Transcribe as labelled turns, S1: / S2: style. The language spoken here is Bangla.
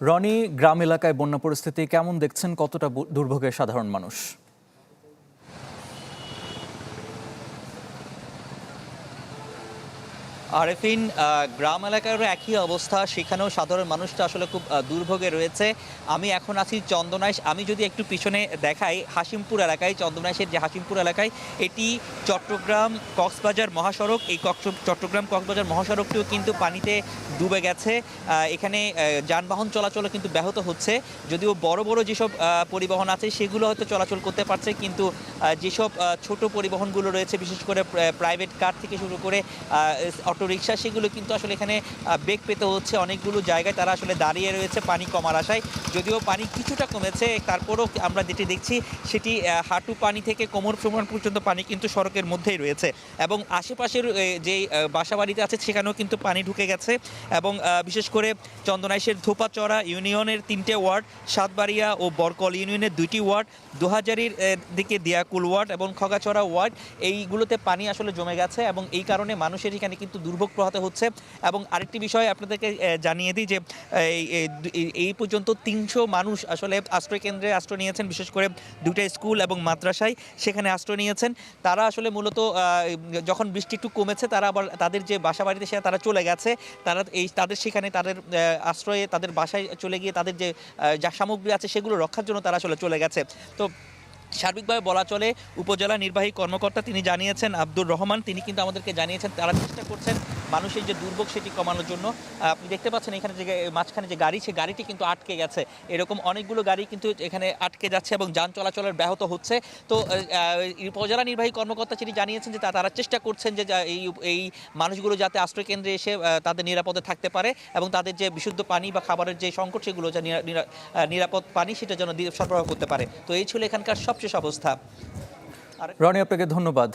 S1: রনি, গ্রাম এলাকায় বন্যা পরিস্থিতি কেমন দেখছেন? কতটা দুর্ভোগে সাধারণ মানুষ?
S2: আরেফিন, গ্রাম এলাকারও একই অবস্থা। সেখানেও সাধারণ মানুষটা আসলে খুব দুর্ভোগে রয়েছে। আমি এখন আছি চন্দনাইশ। আমি যদি একটু পিছনে দেখাই, হাসিমপুর এলাকায়, চন্দনাইশের যে হাসিমপুর এলাকায়, এটি চট্টগ্রাম কক্সবাজার মহাসড়ক। এই চট্টগ্রাম কক্সবাজার মহাসড়কটিও কিন্তু পানিতে ডুবে গেছে। এখানে যানবাহন চলাচলও কিন্তু ব্যাহত হচ্ছে। যদিও বড় বড় যেসব পরিবহন আছে সেগুলো হয়তো চলাচল করতে পারছে, কিন্তু যেসব ছোট পরিবহনগুলো রয়েছে, বিশেষ করে প্রাইভেট কার থেকে শুরু করে অটোরিকশা, সেগুলো কিন্তু আসলে এখানে বেগ পেতে হচ্ছে। অনেকগুলো জায়গায় তারা আসলে দাঁড়িয়ে রয়েছে পানি কমার আশায়। যদিও পানি কিছুটা কমেছে, তারপরও আমরা যেটি দেখছি সেটি হাঁটু পানি থেকে কোমর সমান পর্যন্ত পানি কিন্তু সড়কের মধ্যেই রয়েছে। এবং আশেপাশের যে বাসাবাড়িতে আছে সেখানেও কিন্তু পানি ঢুকে গেছে। এবং বিশেষ করে চন্দনাইশের ধোপাচড়া ইউনিয়নের 3টে ওয়ার্ড, সাতবাড়িয়া ও বরকল ইউনিয়নের 2টি ওয়ার্ড, দোহাজারির দিকে দিয়াকুল ওয়ার্ড এবং খগাছড়া ওয়ার্ড, এইগুলোতে পানি আসলে জমে গেছে। এবং এই কারণে মানুষের এখানে কিন্তু দুর্ভোগ পোহাতে হচ্ছে। এবং আরেকটি বিষয় আপনাদেরকে জানিয়ে দিই যে এই পর্যন্ত 300 মানুষ আসলে আশ্রয় কেন্দ্রে আশ্রয় নিয়েছেন, বিশেষ করে 2টা স্কুল এবং মাদ্রাসায় সেখানে আশ্রয় নিয়েছেন। তারা আসলে মূলত যখন বৃষ্টি একটু কমেছে তারা আবার তাদের যে বাসা বাড়িতে সে তারা চলে গেছে। তাদের সেখানে তাদের আশ্রয়ে তাদের বাসায় চলে গিয়ে তাদের যে যা সামগ্রী আছে সেগুলো রক্ষার জন্য তারা আসলে চলে গেছে। তো সার্বিকভাবে বলা চলে, উপজেলা নির্বাহী কর্মকর্তা তিনি জানিয়েছেন, আব্দুর রহমান, তিনি কিন্তু আমাদেরকে জানিয়েছেন তারা চেষ্টা করছেন মানুষের যে দুর্ভোগ সেটি কমানোর জন্য। আপনি দেখতে পাচ্ছেন এখানে যে মাঝখানে যে গাড়ি, সেই গাড়িটি কিন্তু আটকে গেছে। এরকম অনেকগুলো গাড়ি কিন্তু এখানে আটকে যাচ্ছে এবং যান চলাচলের ব্যাহত হচ্ছে। তো উপজেলা নির্বাহী কর্মকর্তা তিনি জানিয়েছেন যে তারা চেষ্টা করছেন যে এই মানুষগুলো যাতে আশ্রয় কেন্দ্রে এসে তাদের নিরাপদে থাকতে পারে এবং তাদের যে বিশুদ্ধ পানি বা খাবারের যে সংকট সেগুলো যে নিরাপদ পানি সেটা যেন সরবরাহ করতে পারে। তো এই ছিল এখানকার সবশেষ অবস্থা।
S1: রনি, আপনাকে ধন্যবাদ।